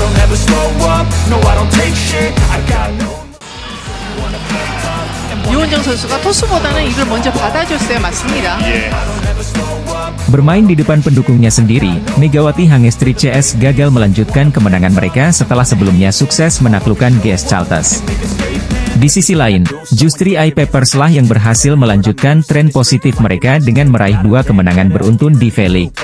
don't ever slow up, no I don't take shit, I got no. 유원정 선수가 토스보다는 이걸 먼저 받아줬어야 맞습니다. Bermain di depan pendukungnya sendiri, Megawati Hangestri CS gagal melanjutkan kemenangan mereka setelah sebelumnya sukses menaklukkan GS Caltes. Di sisi lain, justru I-Papers lah yang berhasil melanjutkan tren positif mereka dengan meraih 2 kemenangan beruntun di V-League.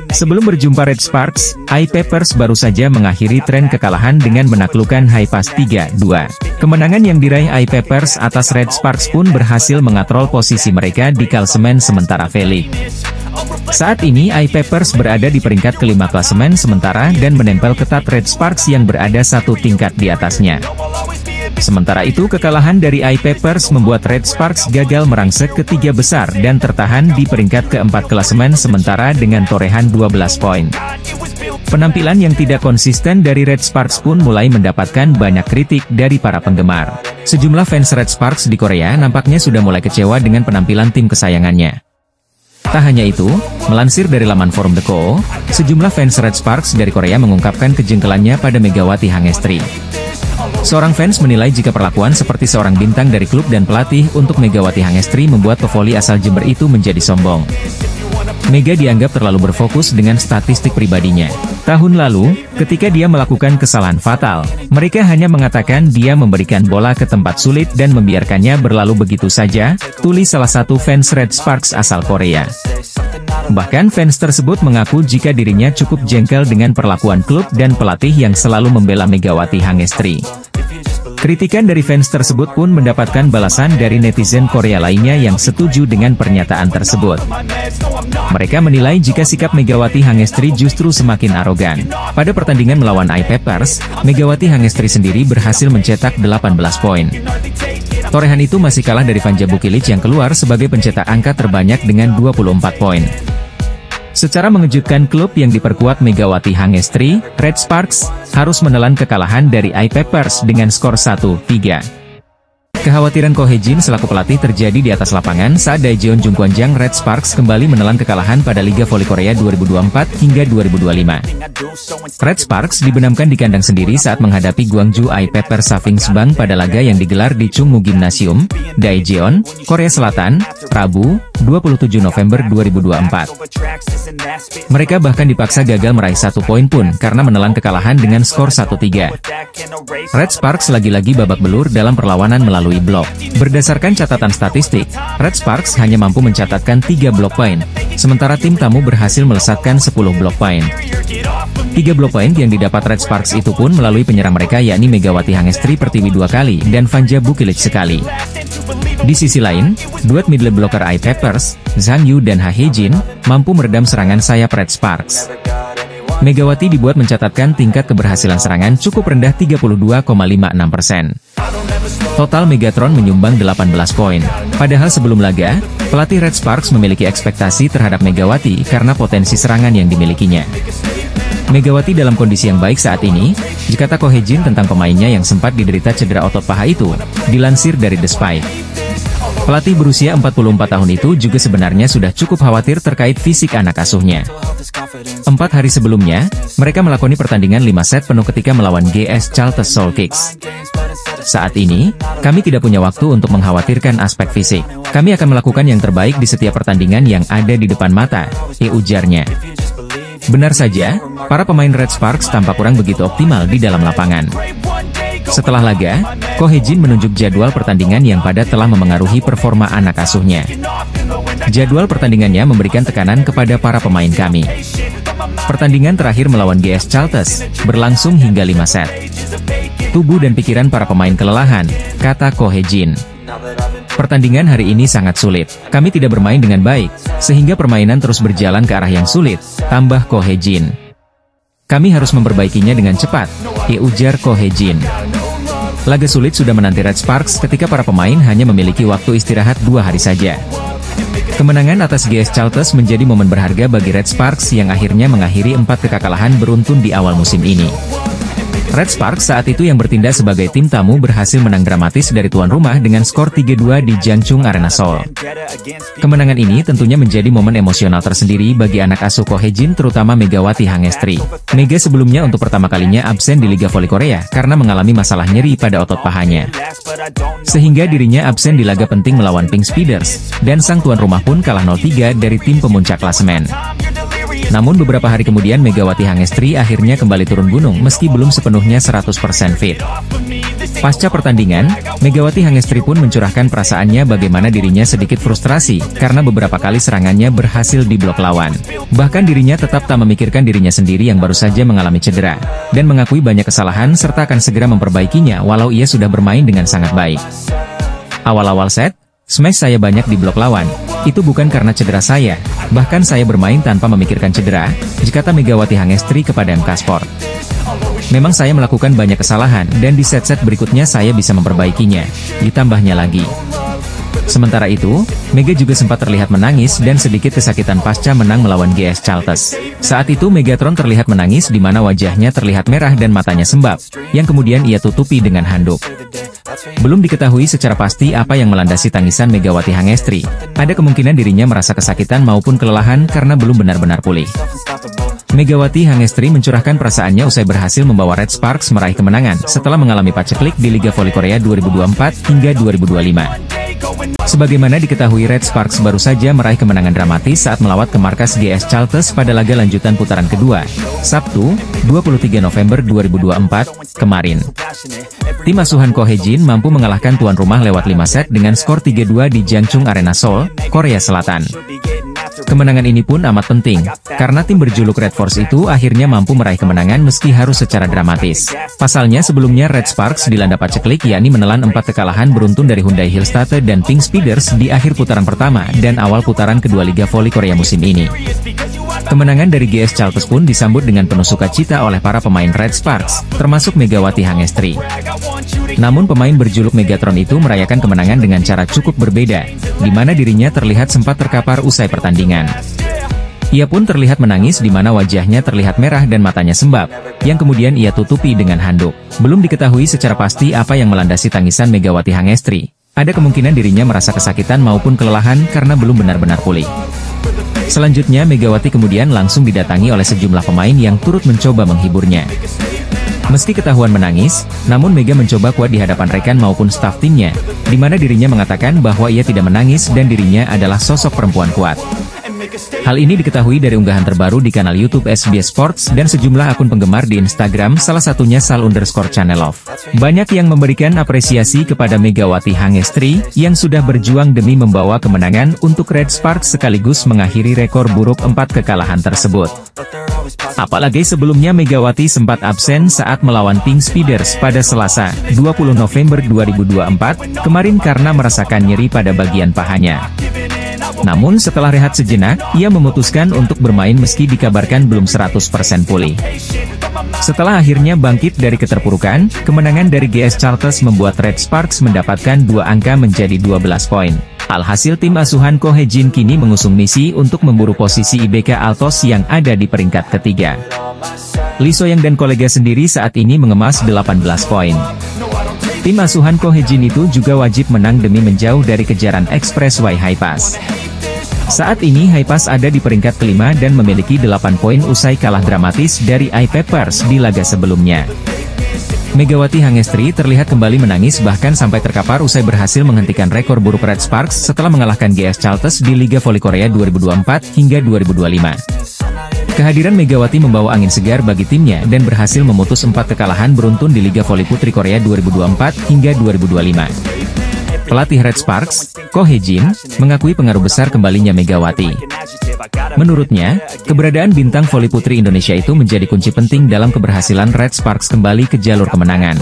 Sebelum berjumpa Red Sparks, I-Papers baru saja mengakhiri tren kekalahan dengan menaklukkan Highpass 3-2. Kemenangan yang diraih I-Papers atas Red Sparks pun berhasil mengatrol posisi mereka di klasemen sementara V-League. Saat ini I-Papers berada di peringkat kelima klasemen sementara dan menempel ketat Red Sparks yang berada 1 tingkat di atasnya. Sementara itu kekalahan dari I-Papers membuat Red Sparks gagal merangsek ke 3 besar dan tertahan di peringkat keempat klasemen sementara dengan torehan 12 poin. Penampilan yang tidak konsisten dari Red Sparks pun mulai mendapatkan banyak kritik dari para penggemar. Sejumlah fans Red Sparks di Korea nampaknya sudah mulai kecewa dengan penampilan tim kesayangannya. Tak hanya itu, melansir dari laman forum The Ko, sejumlah fans Red Sparks dari Korea mengungkapkan kejengkelannya pada Megawati Hangestri. Seorang fans menilai jika perlakuan seperti seorang bintang dari klub dan pelatih untuk Megawati Hangestri membuat pevoli asal Jember itu menjadi sombong. Mega dianggap terlalu berfokus dengan statistik pribadinya. Tahun lalu, ketika dia melakukan kesalahan fatal, mereka hanya mengatakan dia memberikan bola ke tempat sulit dan membiarkannya berlalu begitu saja, tulis salah satu fans Red Sparks asal Korea. Bahkan fans tersebut mengaku jika dirinya cukup jengkel dengan perlakuan klub dan pelatih yang selalu membela Megawati Hangestri. Kritikan dari fans tersebut pun mendapatkan balasan dari netizen Korea lainnya yang setuju dengan pernyataan tersebut. Mereka menilai jika sikap Megawati Hangestri justru semakin arogan. Pada pertandingan melawan I-Papers, Megawati Hangestri sendiri berhasil mencetak 18 poin. Torehan itu masih kalah dari Vanja Bukilic yang keluar sebagai pencetak angka terbanyak dengan 24 poin. Secara mengejutkan klub yang diperkuat Megawati Hangestri, Red Sparks, harus menelan kekalahan dari I-Papers dengan skor 1-3. Kekhawatiran Ko Hye-jin selaku pelatih terjadi di atas lapangan saat Daejeon Jungkwanjang Red Sparks kembali menelan kekalahan pada Liga Voli Korea 2024 hingga 2025. Red Sparks dibenamkan di kandang sendiri saat menghadapi Gwangju I-Papers Savings Bank pada laga yang digelar di Chungmu Gymnasium, Daejeon, Korea Selatan, Rabu, 27 November 2024. Mereka bahkan dipaksa gagal meraih 1 poin pun karena menelan kekalahan dengan skor 1-3. Red Sparks lagi-lagi babak belur dalam perlawanan melalui blok. Berdasarkan catatan statistik, Red Sparks hanya mampu mencatatkan 3 blok poin, sementara tim tamu berhasil melesatkan 10 blok poin. 3 blok poin yang didapat Red Sparks itu pun melalui penyerang mereka yakni Megawati Hangestri Pertiwi 2 kali dan Vanja Bukilic sekali. Di sisi lain, duet middle blocker I-Papers, Zhang Yu dan Ha Hye-jin, mampu meredam serangan sayap Red Sparks. Megawati dibuat mencatatkan tingkat keberhasilan serangan cukup rendah 32,56%. Total Megatron menyumbang 18 poin. Padahal sebelum laga, pelatih Red Sparks memiliki ekspektasi terhadap Megawati karena potensi serangan yang dimilikinya. Megawati dalam kondisi yang baik saat ini, jika Ko Hye-jin tentang pemainnya yang sempat diderita cedera otot paha itu, dilansir dari The Spy. Pelatih berusia 44 tahun itu juga sebenarnya sudah cukup khawatir terkait fisik anak asuhnya. 4 hari sebelumnya, mereka melakoni pertandingan 5 set penuh ketika melawan GS Caltes Soul Kicks. Saat ini, kami tidak punya waktu untuk mengkhawatirkan aspek fisik. Kami akan melakukan yang terbaik di setiap pertandingan yang ada di depan mata, ujarnya. Benar saja, para pemain Red Sparks tampak kurang begitu optimal di dalam lapangan. Setelah laga, Ko Hye-jin menunjuk jadwal pertandingan yang pada telah memengaruhi performa anak asuhnya. Jadwal pertandingannya memberikan tekanan kepada para pemain kami. Pertandingan terakhir melawan GS Caltes, berlangsung hingga 5 set. Tubuh dan pikiran para pemain kelelahan, kata Ko Hye-jin. Pertandingan hari ini sangat sulit. Kami tidak bermain dengan baik, sehingga permainan terus berjalan ke arah yang sulit, tambah Ko Hye-jin. Kami harus memperbaikinya dengan cepat, ujar Ko Hye-jin. Laga sulit sudah menanti Red Sparks ketika para pemain hanya memiliki waktu istirahat 2 hari saja. Kemenangan atas GS Caltes menjadi momen berharga bagi Red Sparks yang akhirnya mengakhiri 4 kekalahan beruntun di awal musim ini. Red Sparks saat itu yang bertindak sebagai tim tamu berhasil menang dramatis dari tuan rumah dengan skor 3-2 di Jangchung Arena Seoul. Kemenangan ini tentunya menjadi momen emosional tersendiri bagi anak asuh Ko Hye-jin terutama Megawati Hangestri. Mega sebelumnya untuk pertama kalinya absen di Liga Voli Korea karena mengalami masalah nyeri pada otot pahanya. Sehingga dirinya absen di laga penting melawan Pink Speeders, dan sang tuan rumah pun kalah 0-3 dari tim pemuncak klasemen. Namun beberapa hari kemudian Megawati Hangestri akhirnya kembali turun gunung meski belum sepenuhnya 100% fit. Pasca pertandingan, Megawati Hangestri pun mencurahkan perasaannya bagaimana dirinya sedikit frustrasi karena beberapa kali serangannya berhasil diblok lawan. Bahkan dirinya tetap tak memikirkan dirinya sendiri yang baru saja mengalami cedera, dan mengakui banyak kesalahan serta akan segera memperbaikinya walau ia sudah bermain dengan sangat baik. Awal-awal set, smash saya banyak diblok lawan. Itu bukan karena cedera saya, bahkan saya bermain tanpa memikirkan cedera, kata Megawati Hangestri kepada MK Sport. Memang saya melakukan banyak kesalahan dan di set-set berikutnya saya bisa memperbaikinya, ditambahnya lagi. Sementara itu, Mega juga sempat terlihat menangis dan sedikit kesakitan pasca menang melawan GS Chalters. Saat itu Megatron terlihat menangis di mana wajahnya terlihat merah dan matanya sembab, yang kemudian ia tutupi dengan handuk. Belum diketahui secara pasti apa yang melandasi tangisan Megawati Hangestri. Ada kemungkinan dirinya merasa kesakitan maupun kelelahan karena belum benar-benar pulih. Megawati Hangestri mencurahkan perasaannya usai berhasil membawa Red Sparks meraih kemenangan setelah mengalami paceklik di Liga Voli Korea 2024 hingga 2025. Sebagaimana diketahui Red Sparks baru saja meraih kemenangan dramatis saat melawat ke markas GS Chalters pada laga lanjutan putaran kedua, Sabtu, 23 November 2024, kemarin. Tim asuhan Ko Hye-jin mampu mengalahkan tuan rumah lewat 5 set dengan skor 3-2 di Jangchung Arena Seoul, Korea Selatan. Kemenangan ini pun amat penting, karena tim berjuluk Red Force itu akhirnya mampu meraih kemenangan meski harus secara dramatis. Pasalnya sebelumnya Red Sparks dilanda paceklik yakni menelan 4 kekalahan beruntun dari Hyundai Hillstate dan Pink Speeders di akhir putaran pertama dan awal putaran kedua Liga Voli Korea musim ini. Kemenangan dari GS Chalters pun disambut dengan penuh sukacita oleh para pemain Red Sparks, termasuk Megawati Hangestri. Namun pemain berjuluk Megatron itu merayakan kemenangan dengan cara cukup berbeda, di mana dirinya terlihat sempat terkapar usai pertandingan. Ia pun terlihat menangis di mana wajahnya terlihat merah dan matanya sembab, yang kemudian ia tutupi dengan handuk. Belum diketahui secara pasti apa yang melandasi tangisan Megawati Hangestri. Ada kemungkinan dirinya merasa kesakitan maupun kelelahan karena belum benar-benar pulih. Selanjutnya Megawati kemudian langsung didatangi oleh sejumlah pemain yang turut mencoba menghiburnya. Meski ketahuan menangis, namun Mega mencoba kuat di hadapan rekan maupun staf timnya, di mana dirinya mengatakan bahwa ia tidak menangis dan dirinya adalah sosok perempuan kuat. Hal ini diketahui dari unggahan terbaru di kanal YouTube SBS Sports dan sejumlah akun penggemar di Instagram, salah satunya Sal_Channelov. Banyak yang memberikan apresiasi kepada Megawati Hangestri, yang sudah berjuang demi membawa kemenangan untuk Red Sparks sekaligus mengakhiri rekor buruk 4 kekalahan tersebut. Apalagi sebelumnya Megawati sempat absen saat melawan Pink Speeders pada Selasa, 20 November 2024, kemarin karena merasakan nyeri pada bagian pahanya. Namun setelah rehat sejenak, ia memutuskan untuk bermain meski dikabarkan belum 100% pulih. Setelah akhirnya bangkit dari keterpurukan, kemenangan dari GS Chalters membuat Red Sparks mendapatkan 2 angka menjadi 12 poin. Alhasil tim asuhan Ko Hye-jin kini mengusung misi untuk memburu posisi IBK Altos yang ada di peringkat ketiga. Lee So-young dan kolega sendiri saat ini mengemas 18 poin. Tim asuhan Ko Hye-jin itu juga wajib menang demi menjauh dari kejaran Expressway High Pass. Saat ini High Pass ada di peringkat kelima dan memiliki 8 poin usai kalah dramatis dari I-Peppers di laga sebelumnya. Megawati Hangestri terlihat kembali menangis bahkan sampai terkapar usai berhasil menghentikan rekor buruk Red Sparks setelah mengalahkan GS Chalters di Liga Voli Korea 2024 hingga 2025. Kehadiran Megawati membawa angin segar bagi timnya dan berhasil memutus 4 kekalahan beruntun di Liga Voli Putri Korea 2024 hingga 2025. Pelatih Red Sparks, Ko Hye-jin, mengakui pengaruh besar kembalinya Megawati. Menurutnya, keberadaan bintang voli putri Indonesia itu menjadi kunci penting dalam keberhasilan Red Sparks kembali ke jalur kemenangan.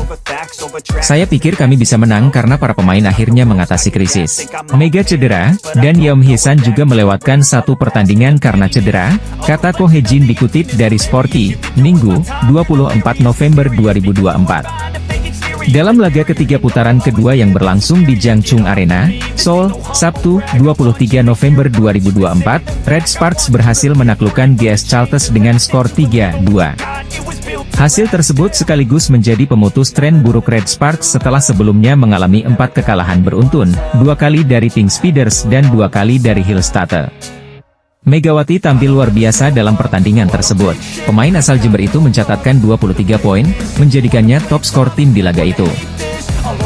Saya pikir kami bisa menang karena para pemain akhirnya mengatasi krisis. Mega cedera, dan Yeom Hye-san juga melewatkan 1 pertandingan karena cedera, kata Ko Hye-jin dikutip dari Sporty, Minggu, 24 November 2024. Dalam laga ketiga putaran kedua yang berlangsung di Jangchung Arena, Seoul, Sabtu, 23 November 2024, Red Sparks berhasil menaklukkan GS Chalters dengan skor 3-2. Hasil tersebut sekaligus menjadi pemutus tren buruk Red Sparks setelah sebelumnya mengalami 4 kekalahan beruntun, 2 kali dari Pink Speeders dan 2 kali dari Hillstatter. Megawati tampil luar biasa dalam pertandingan tersebut. Pemain asal Jember itu mencatatkan 23 poin, menjadikannya top skor tim di laga itu.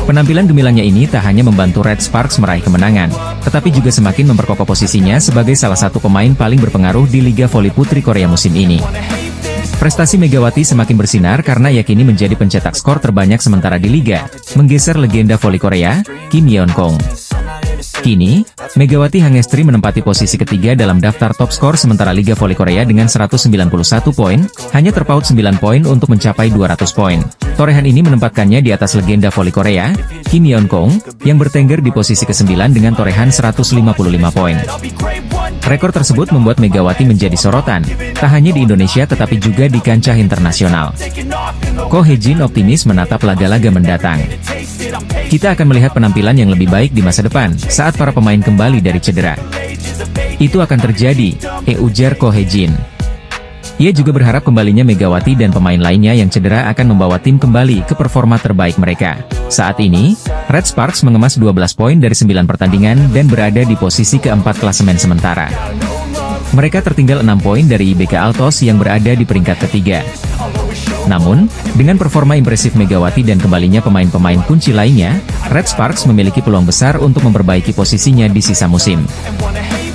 Penampilan gemilangnya ini tak hanya membantu Red Sparks meraih kemenangan, tetapi juga semakin memperkokoh posisinya sebagai salah satu pemain paling berpengaruh di Liga Voli Putri Korea musim ini. Prestasi Megawati semakin bersinar karena ia kini menjadi pencetak skor terbanyak sementara di Liga, menggeser legenda voli Korea, Kim Yeon-kong. Kini, Megawati Hangestri menempati posisi ketiga dalam daftar top skor sementara Liga Voli Korea dengan 191 poin, hanya terpaut 9 poin untuk mencapai 200 poin. Torehan ini menempatkannya di atas legenda voli Korea, Kim Yeon-kong, yang bertengger di posisi ke-9 dengan torehan 155 poin. Rekor tersebut membuat Megawati menjadi sorotan, tak hanya di Indonesia tetapi juga di kancah internasional. Ko Hye-jin optimis menatap laga-laga mendatang. Kita akan melihat penampilan yang lebih baik di masa depan, saat para pemain kembali dari cedera. Itu akan terjadi, ujar Ko Hye-jin. Ia juga berharap kembalinya Megawati dan pemain lainnya yang cedera akan membawa tim kembali ke performa terbaik mereka. Saat ini, Red Sparks mengemas 12 poin dari 9 pertandingan dan berada di posisi keempat klasemen sementara. Mereka tertinggal 6 poin dari IBK Altos yang berada di peringkat ketiga. Namun, dengan performa impresif Megawati dan kembalinya pemain-pemain kunci lainnya, Red Sparks memiliki peluang besar untuk memperbaiki posisinya di sisa musim.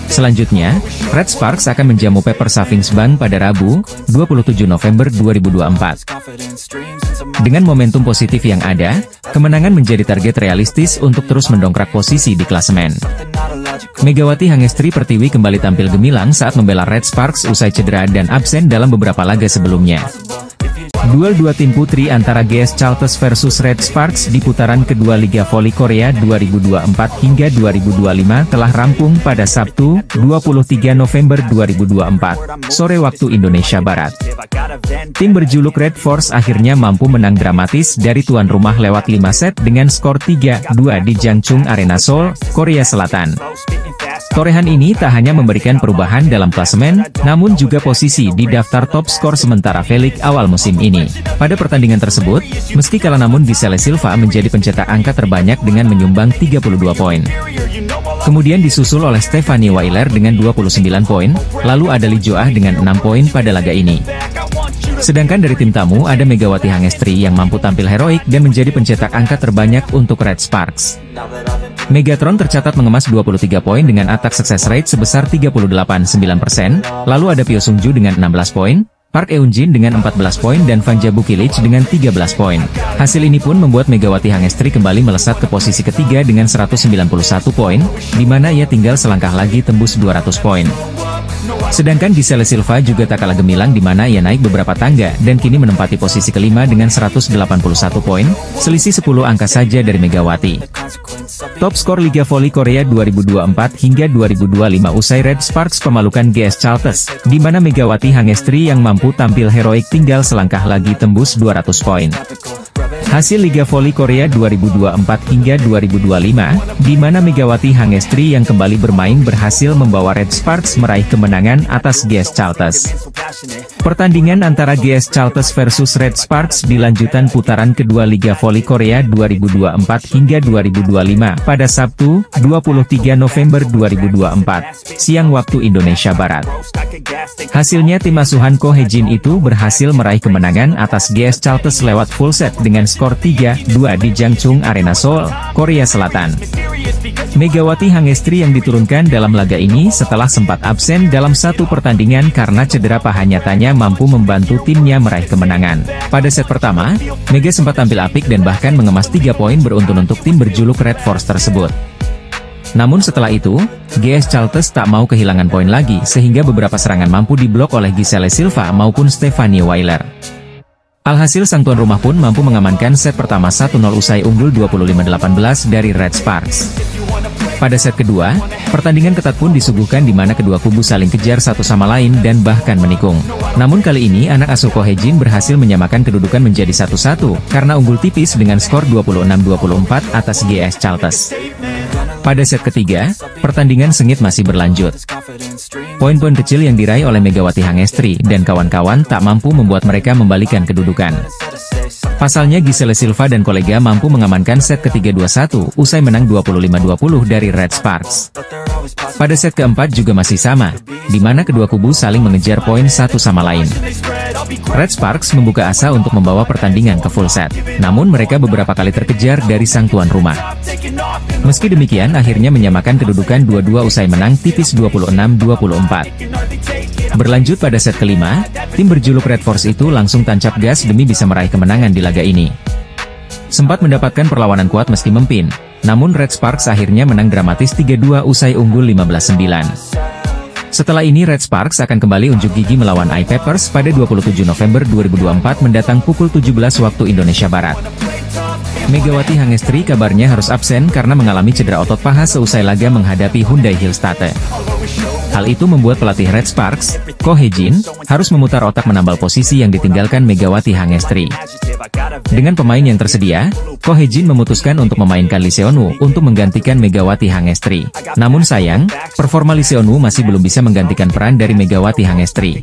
Selanjutnya, Red Sparks akan menjamu Pepper Savings Bank pada Rabu, 27 November 2024. Dengan momentum positif yang ada, kemenangan menjadi target realistis untuk terus mendongkrak posisi di klasemen. Megawati Hangestri Pertiwi kembali tampil gemilang saat membela Red Sparks usai cedera dan absen dalam beberapa laga sebelumnya. Duel dua tim putri antara GS Chalters versus Red Sparks di putaran kedua Liga Voli Korea 2024 hingga 2025 telah rampung pada Sabtu, 23 November 2024, sore waktu Indonesia Barat. Tim berjuluk Red Force akhirnya mampu menang dramatis dari tuan rumah lewat 5 set dengan skor 3-2 di Jangchung Arena Seoul, Korea Selatan. Torehan ini tak hanya memberikan perubahan dalam klasemen, namun juga posisi di daftar top skor sementara V-League awal musim ini. Pada pertandingan tersebut, meski kalah namun Giselle Silva menjadi pencetak angka terbanyak dengan menyumbang 32 poin. Kemudian disusul oleh Stephanie Weiler dengan 29 poin, lalu ada Lee Jo-ah dengan 6 poin pada laga ini. Sedangkan dari tim tamu ada Megawati Hangestri yang mampu tampil heroik dan menjadi pencetak angka terbanyak untuk Red Sparks. Megatron tercatat mengemas 23 poin dengan attack success rate sebesar 38,9%, lalu ada Pyo Sung-ju dengan 16 poin, Park Eun-jin dengan 14 poin dan Vanja Bukilic dengan 13 poin. Hasil ini pun membuat Megawati Hangestri kembali melesat ke posisi ketiga dengan 191 poin, di mana ia tinggal selangkah lagi tembus 200 poin. Sedangkan Giselle Silva juga tak kalah gemilang di mana ia naik beberapa tangga dan kini menempati posisi kelima dengan 181 poin, selisih 10 angka saja dari Megawati. Top skor Liga Voli Korea 2024 hingga 2025 usai Red Sparks pemalukan GS Chalters, di mana Megawati Hangestri yang mampu tampil heroik tinggal selangkah lagi tembus 200 poin. Hasil Liga Voli Korea 2024 hingga 2025, di mana Megawati Hangestri yang kembali bermain berhasil membawa Red Sparks meraih kemenangan atas GS Chalters. Pertandingan antara GS Chalters versus Red Sparks di lanjutan putaran kedua Liga Voli Korea 2024 hingga 2025 pada Sabtu, 23 November 2024, siang waktu Indonesia Barat. Hasilnya tim asuhan Ko Hye-jin itu berhasil meraih kemenangan atas GS Chalters lewat full set dengan skor 3-2 di Jangchung Arena Seoul, Korea Selatan. Megawati Hangestri yang diturunkan dalam laga ini setelah sempat absen dalam satu pertandingan karena cedera paha nyatanya mampu membantu timnya meraih kemenangan. Pada set pertama, Mega sempat tampil apik dan bahkan mengemas 3 poin beruntun untuk tim berjuluk Red Force tersebut. Namun setelah itu, GS Chalters tak mau kehilangan poin lagi sehingga beberapa serangan mampu diblok oleh Giselle Silva maupun Stephanie Weiler. Alhasil sang tuan rumah pun mampu mengamankan set pertama 1-0 usai unggul 25-18 dari Red Sparks. Pada set kedua, pertandingan ketat pun disuguhkan di mana kedua kubu saling kejar satu sama lain dan bahkan menikung. Namun kali ini anak asuh Ko Hye-jin berhasil menyamakan kedudukan menjadi 1-1 karena unggul tipis dengan skor 26-24 atas GS Chalters. Pada set ketiga, pertandingan sengit masih berlanjut. Poin-poin kecil yang diraih oleh Megawati Hangestri dan kawan-kawan tak mampu membuat mereka membalikan kedudukan. Pasalnya Giselle Silva dan kolega mampu mengamankan set ketiga 2-1, usai menang 25-20 dari Red Sparks. Pada set keempat juga masih sama, di mana kedua kubu saling mengejar poin satu sama lain. Red Sparks membuka asa untuk membawa pertandingan ke full set, namun mereka beberapa kali terkejar dari sang tuan rumah. Meski demikian, akhirnya menyamakan kedudukan 2-2 usai menang tipis 26-24. Berlanjut pada set kelima, tim berjuluk Red Force itu langsung tancap gas demi bisa meraih kemenangan di laga ini. Sempat mendapatkan perlawanan kuat meski memimpin, namun Red Sparks akhirnya menang dramatis 3-2 usai unggul 15-9. Setelah ini Red Sparks akan kembali unjuk gigi melawan iPappers pada 27 November 2024 mendatang pukul 17 waktu Indonesia Barat. Megawati Hangestri kabarnya harus absen karena mengalami cedera otot paha seusai laga menghadapi Hyundai Hillstate. Hal itu membuat pelatih Red Sparks, Ko Hye-jin, harus memutar otak menambal posisi yang ditinggalkan Megawati Hangestri. Dengan pemain yang tersedia, Ko Hye-jin memutuskan untuk memainkan Lee Seon-woo untuk menggantikan Megawati Hangestri. Namun sayang, performa Lee Seon-woo masih belum bisa menggantikan peran dari Megawati Hangestri.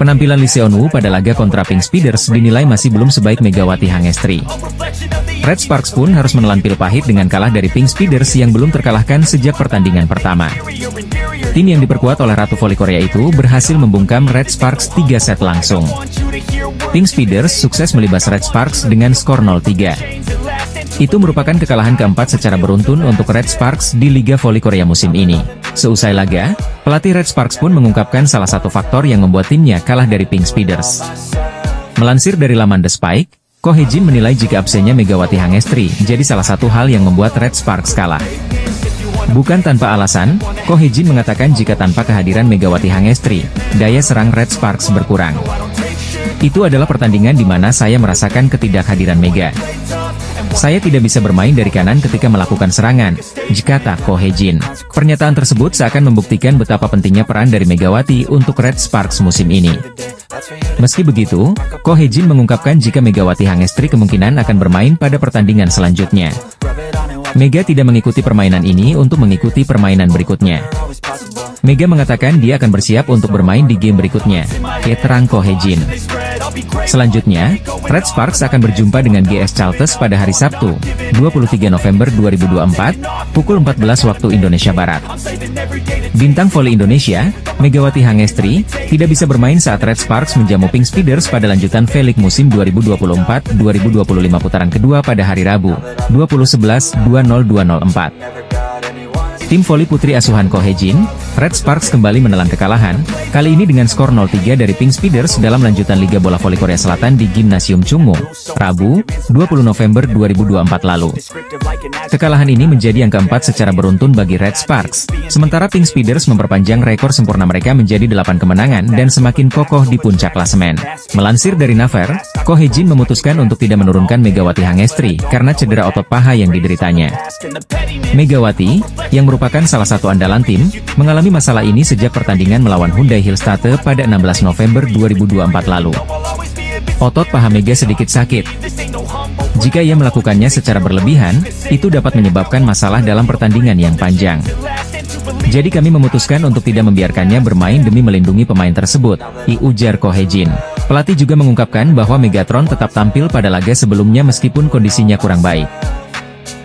Penampilan Lee Seon-woo pada laga kontra Pink Speeders dinilai masih belum sebaik Megawati Hangestri. Red Sparks pun harus menelan pil pahit dengan kalah dari Pink Speeders yang belum terkalahkan sejak pertandingan pertama. Tim yang diperkuat oleh Ratu Voli Korea itu berhasil membungkam Red Sparks 3 set langsung. Pink Speeders sukses melibas Red Sparks dengan skor 0-3. Itu merupakan kekalahan keempat secara beruntun untuk Red Sparks di Liga Voli Korea musim ini. Seusai laga, pelatih Red Sparks pun mengungkapkan salah satu faktor yang membuat timnya kalah dari Pink Speeders. Melansir dari laman The Spike, Ko Hye-jin menilai jika absennya Megawati Hangestri jadi salah satu hal yang membuat Red Sparks kalah. Bukan tanpa alasan, Ko Hye-jin mengatakan jika tanpa kehadiran Megawati Hangestri, daya serang Red Sparks berkurang. Itu adalah pertandingan di mana saya merasakan ketidakhadiran Mega. Saya tidak bisa bermain dari kanan ketika melakukan serangan, kata Ko Hye-jin. Pernyataan tersebut seakan membuktikan betapa pentingnya peran dari Megawati untuk Red Sparks musim ini. Meski begitu, Ko Hye-jin mengungkapkan jika Megawati Hangestri kemungkinan akan bermain pada pertandingan selanjutnya. Mega tidak mengikuti permainan ini untuk mengikuti permainan berikutnya. Mega mengatakan dia akan bersiap untuk bermain di game berikutnya, terang Ko Hye-jin. Selanjutnya, Red Sparks akan berjumpa dengan GS Chalters pada hari Sabtu, 23 November 2024, pukul 14 waktu Indonesia Barat. Bintang voli Indonesia, Megawati Hangestri, tidak bisa bermain saat Red Sparks menjamu Pink Speeders pada lanjutan V-League musim 2024-2025 putaran kedua pada hari Rabu, 20/11/2024. Tim voli putri asuhan Ko Hye-jin, Red Sparks kembali menelan kekalahan, kali ini dengan skor 0-3 dari Pink Speeders dalam lanjutan Liga Bola Voli Korea Selatan di Gimnasium Chungmu, Rabu, 20 November 2024 lalu. Kekalahan ini menjadi yang keempat secara beruntun bagi Red Sparks, sementara Pink Speeders memperpanjang rekor sempurna mereka menjadi 8 kemenangan dan semakin kokoh di puncak klasemen. Melansir dari Naver, Ko Hye-jin memutuskan untuk tidak menurunkan Megawati Hangestri karena cedera otot paha yang dideritanya. Megawati, yang merupakan salah satu andalan tim, mengalami masalah ini sejak pertandingan melawan Hyundai Hillstate pada 16 November 2024 lalu. Otot paha Mega sedikit sakit. Jika ia melakukannya secara berlebihan, itu dapat menyebabkan masalah dalam pertandingan yang panjang. Jadi kami memutuskan untuk tidak membiarkannya bermain demi melindungi pemain tersebut, ujar Ko Hye-jin. Pelatih juga mengungkapkan bahwa Megatron tetap tampil pada laga sebelumnya meskipun kondisinya kurang baik.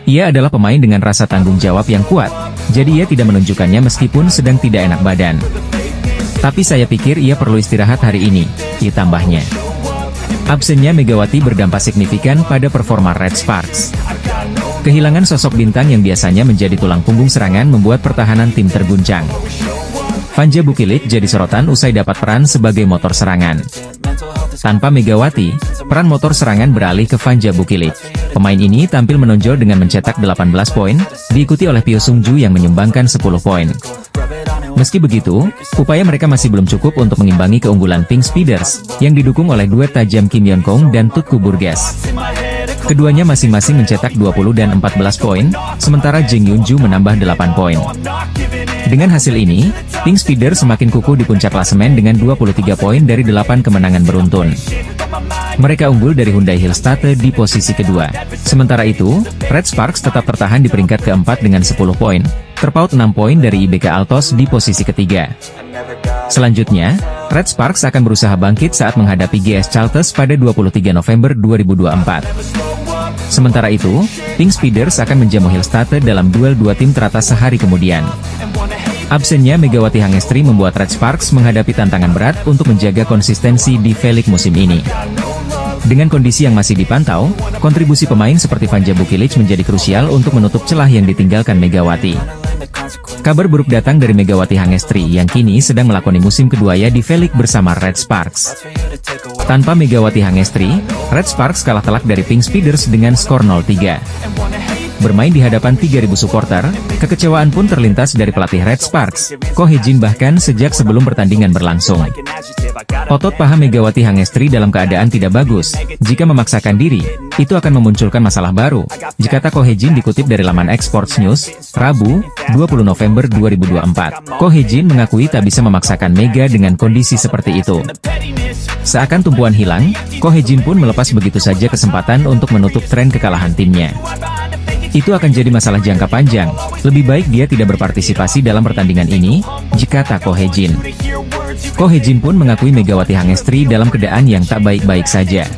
Ia adalah pemain dengan rasa tanggung jawab yang kuat, jadi ia tidak menunjukkannya meskipun sedang tidak enak badan. Tapi saya pikir ia perlu istirahat hari ini, tambahnya. Absennya Megawati berdampak signifikan pada performa Red Sparks. Kehilangan sosok bintang yang biasanya menjadi tulang punggung serangan membuat pertahanan tim terguncang. Vanja Bukilic jadi sorotan usai dapat peran sebagai motor serangan. Tanpa Megawati, peran motor serangan beralih ke Vanja Bukilic. Pemain ini tampil menonjol dengan mencetak 18 poin, diikuti oleh Pyo Sung-ju yang menyumbangkan 10 poin. Meski begitu, upaya mereka masih belum cukup untuk mengimbangi keunggulan Pink Speeders, yang didukung oleh duet tajam Kim Yeon-kong dan Tutku Burgess. Keduanya masing-masing mencetak 20 dan 14 poin, sementara Jeng Yun-ju menambah 8 poin. Dengan hasil ini, Pink Speeders semakin kukuh di puncak klasemen dengan 23 poin dari 8 kemenangan beruntun. Mereka unggul dari Hyundai Hillstate di posisi kedua. Sementara itu, Red Sparks tetap tertahan di peringkat keempat dengan 10 poin, terpaut 6 poin dari IBK Altos di posisi ketiga. Selanjutnya, Red Sparks akan berusaha bangkit saat menghadapi GS Chalters pada 23 November 2024. Sementara itu, Pink Speeders akan menjamu Hillstate dalam duel dua tim teratas sehari kemudian. Absennya Megawati Hangestri membuat Red Sparks menghadapi tantangan berat untuk menjaga konsistensi di V-League musim ini. Dengan kondisi yang masih dipantau, kontribusi pemain seperti Vanja Bukilic menjadi krusial untuk menutup celah yang ditinggalkan Megawati. Kabar buruk datang dari Megawati Hangestri yang kini sedang melakoni musim keduanya di V-League bersama Red Sparks. Tanpa Megawati Hangestri, Red Sparks kalah telak dari Pink Speeders dengan skor 0-3. Bermain di hadapan 3.000 supporter, kekecewaan pun terlintas dari pelatih Red Sparks, Ko Hee-jin bahkan sejak sebelum pertandingan berlangsung. Otot paha Megawati Hangestri dalam keadaan tidak bagus. Jika memaksakan diri, itu akan memunculkan masalah baru, jika Ko Hee-jin dikutip dari laman Exports News, Rabu, 20 November 2024. Ko Hee-jin mengakui tak bisa memaksakan Mega dengan kondisi seperti itu. Seakan tumpuan hilang, Ko Hee-jin pun melepas begitu saja kesempatan untuk menutup tren kekalahan timnya. Itu akan jadi masalah jangka panjang. Lebih baik dia tidak berpartisipasi dalam pertandingan ini, jika tak Ko Hee-jin. Ko Hee-jin pun mengakui Megawati Hangestri dalam keadaan yang tak baik-baik saja.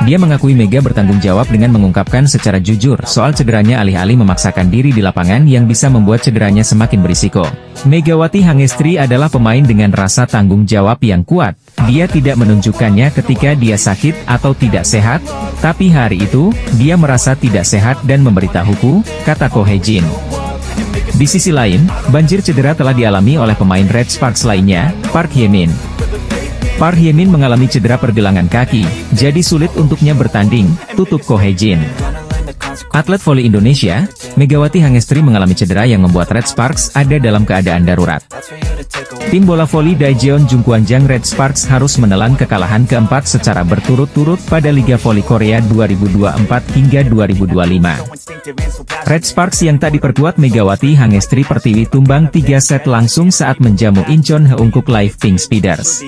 Dia mengakui Mega bertanggung jawab dengan mengungkapkan secara jujur soal cederanya alih-alih memaksakan diri di lapangan yang bisa membuat cederanya semakin berisiko. Megawati Hangestri adalah pemain dengan rasa tanggung jawab yang kuat. Dia tidak menunjukkannya ketika dia sakit atau tidak sehat, tapi hari itu, dia merasa tidak sehat dan memberitahuku, kata Ko Hee-jin. Di sisi lain, banjir cedera telah dialami oleh pemain Red Sparks lainnya, Park Hye-min. Park Hye-min mengalami cedera pergelangan kaki, jadi sulit untuknya bertanding, tutup Ko Hee-jin. Atlet voli Indonesia, Megawati Hangestri mengalami cedera yang membuat Red Sparks ada dalam keadaan darurat. Tim bola voli Daejeon Jungkwanjang Red Sparks harus menelan kekalahan keempat secara berturut-turut pada Liga Voli Korea 2024 hingga 2025. Red Sparks yang tak diperkuat Megawati Hangestri Pertiwi tumbang 3 set langsung saat menjamu Incheon Heungkuk Live Pink Speeders.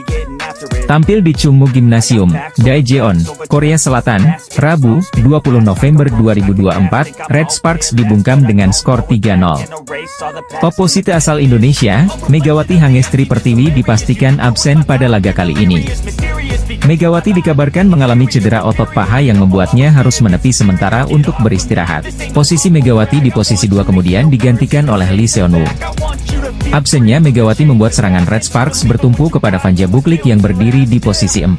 Tampil di Chungmu Gymnasium, Daejeon, Korea Selatan, Rabu, 20 November 2024, Red Sparks dibungkam dengan skor 3-0. Oposite asal Indonesia, Megawati Hangestri Pertiwi dipastikan absen pada laga kali ini. Megawati dikabarkan mengalami cedera otot paha yang membuatnya harus menepi sementara untuk beristirahat. Posisi Megawati di posisi 2 kemudian digantikan oleh Lee Seon-woo. Absennya Megawati membuat serangan Red Sparks bertumpu kepada Vanja Bukilic yang berdiri di posisi 4.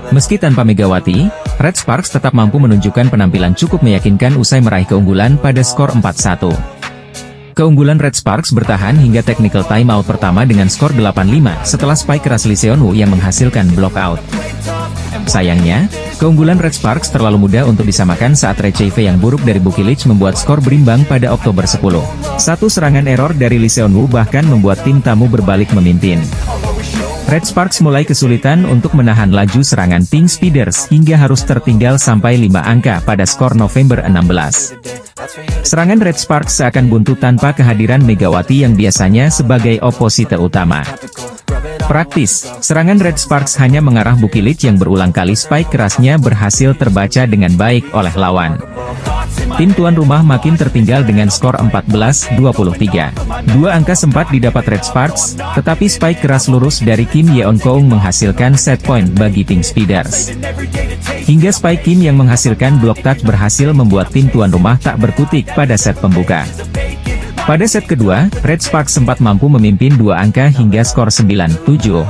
Meski tanpa Megawati, Red Sparks tetap mampu menunjukkan penampilan cukup meyakinkan usai meraih keunggulan pada skor 4-1. Keunggulan Red Sparks bertahan hingga technical timeout pertama dengan skor 8-5 setelah spike keras Lee Seon-woo yang menghasilkan block out. Sayangnya, keunggulan Red Sparks terlalu mudah untuk disamakan saat retrieve yang buruk dari Bukilic membuat skor berimbang pada Oktober 10. Satu serangan error dari Lee Seon-woo bahkan membuat tim tamu berbalik memimpin. Red Sparks mulai kesulitan untuk menahan laju serangan Pink Speeders hingga harus tertinggal sampai 5 angka pada skor November 16. Serangan Red Sparks seakan buntu tanpa kehadiran Megawati yang biasanya sebagai oposite utama. Praktis, serangan Red Sparks hanya mengarah Bukilic yang berulang kali spike kerasnya berhasil terbaca dengan baik oleh lawan. Tim tuan rumah makin tertinggal dengan skor 14-23. Dua angka sempat didapat Red Sparks, tetapi spike keras lurus dari Kim Yeon-keung menghasilkan set point bagi Pink Speeders. Hingga spike Kim yang menghasilkan block touch berhasil membuat tim tuan rumah tak berkutik pada set pembuka. Pada set kedua, Red Sparks sempat mampu memimpin 2 angka hingga skor 9-7.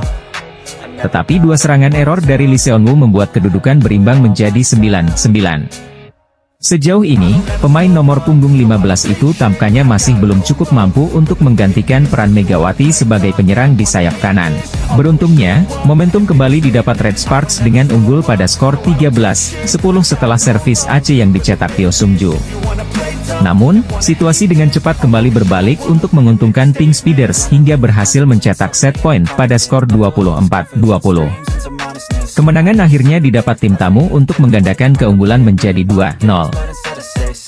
Tetapi 2 serangan error dari Lee Seon-woo membuat kedudukan berimbang menjadi 9-9. Sejauh ini, pemain nomor punggung 15 itu tampaknya masih belum cukup mampu untuk menggantikan peran Megawati sebagai penyerang di sayap kanan. Beruntungnya, momentum kembali didapat Red Sparks dengan unggul pada skor 13-10 setelah servis AC yang dicetak Teo Sung-ju. Namun, situasi dengan cepat kembali berbalik untuk menguntungkan Pink Speeders hingga berhasil mencetak set point pada skor 24-20. Kemenangan akhirnya didapat tim tamu untuk menggandakan keunggulan menjadi 2-0.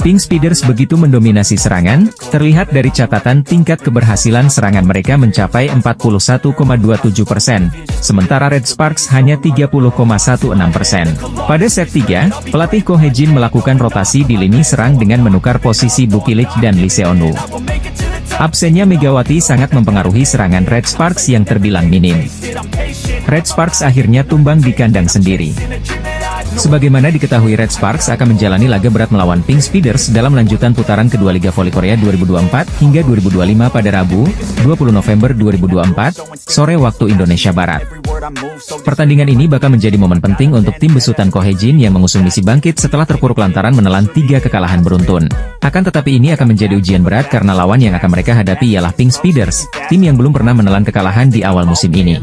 Pink Speeders begitu mendominasi serangan, terlihat dari catatan tingkat keberhasilan serangan mereka mencapai 41,27%, sementara Red Sparks hanya 30,16%. Pada set 3, pelatih Ko Hye-jin melakukan rotasi di lini serang dengan menukar posisi Bukilik dan Lee Seon-woo. Absennya Megawati sangat mempengaruhi serangan Red Sparks yang terbilang minim. Red Sparks akhirnya tumbang di kandang sendiri. Sebagaimana diketahui, Red Sparks akan menjalani laga berat melawan Pink Speeders dalam lanjutan putaran kedua Liga Voli Korea 2024 hingga 2025 pada Rabu, 20 November 2024, sore waktu Indonesia Barat. Pertandingan ini bakal menjadi momen penting untuk tim besutan Ko Hye-jin yang mengusung misi bangkit setelah terpuruk lantaran menelan 3 kekalahan beruntun. Akan tetapi ini akan menjadi ujian berat karena lawan yang akan mereka hadapi ialah Pink Speeders, tim yang belum pernah menelan kekalahan di awal musim ini.